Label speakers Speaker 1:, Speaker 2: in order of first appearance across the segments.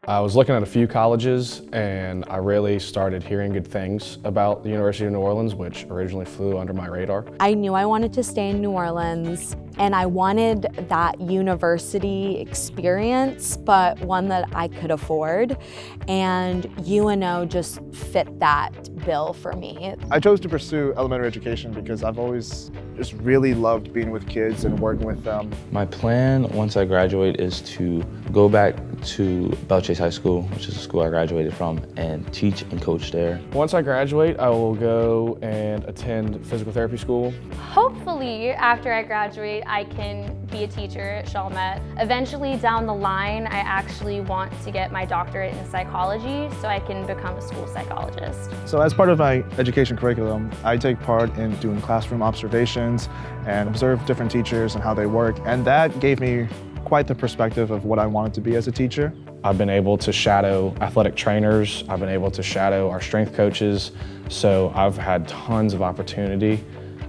Speaker 1: I was looking at a few colleges and I really started hearing good things about the University of New Orleans, which originally flew under my radar.
Speaker 2: I knew I wanted to stay in New Orleans and I wanted that university experience, but one that I could afford. And UNO just fit that bill for me.
Speaker 3: I chose to pursue elementary education because I've always just really loved being with kids and working with them.
Speaker 4: My plan once I graduate is to go back to Belchase High School, which is the school I graduated from, and teach and coach there.
Speaker 1: Once I graduate, I will go and attend physical therapy school.
Speaker 5: Hopefully, after I graduate, I can be a teacher at Chalmette. Eventually, down the line, I actually want to get my doctorate in psychology so I can become a school psychologist.
Speaker 3: So as part of my education curriculum, I take part in doing classroom observations and observe different teachers and how they work, and that gave me quite the perspective of what I wanted to be as a teacher.
Speaker 1: I've been able to shadow athletic trainers. I've been able to shadow our strength coaches. So I've had tons of opportunity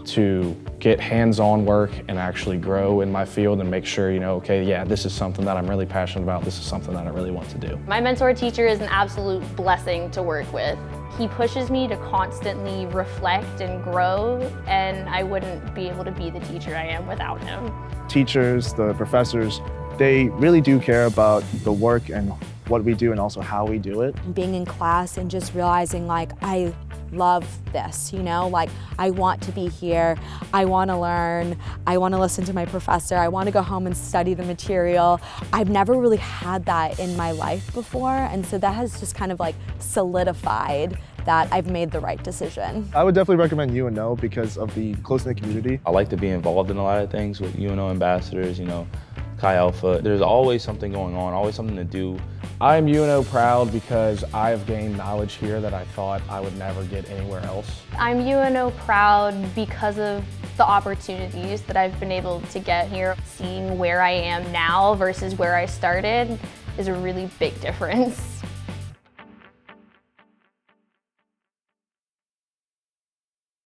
Speaker 1: to get hands-on work and actually grow in my field and make sure, okay, yeah, this is something that I'm really passionate about. This is something that I really want to do.
Speaker 5: My mentor teacher is an absolute blessing to work with. He pushes me to constantly reflect and grow, and I wouldn't be able to be the teacher I am without him.
Speaker 3: Teachers, the professors, they really do care about the work and what we do and also how we do it.
Speaker 2: Being in class and just realizing I love this, I want to be here, I want to learn, I want to listen to my professor, I want to go home and study the material. I've never really had that in my life before, and so that has just kind of solidified that I've made the right decision.
Speaker 3: I would definitely recommend UNO because of the close-knit community.
Speaker 4: I like to be involved in a lot of things with UNO ambassadors, Chi Alpha. There's always something going on, always something to do.
Speaker 1: I'm UNO proud because I've gained knowledge here that I thought I would never get anywhere else.
Speaker 5: I'm UNO proud because of the opportunities that I've been able to get here. Seeing where I am now versus where I started is a really big difference.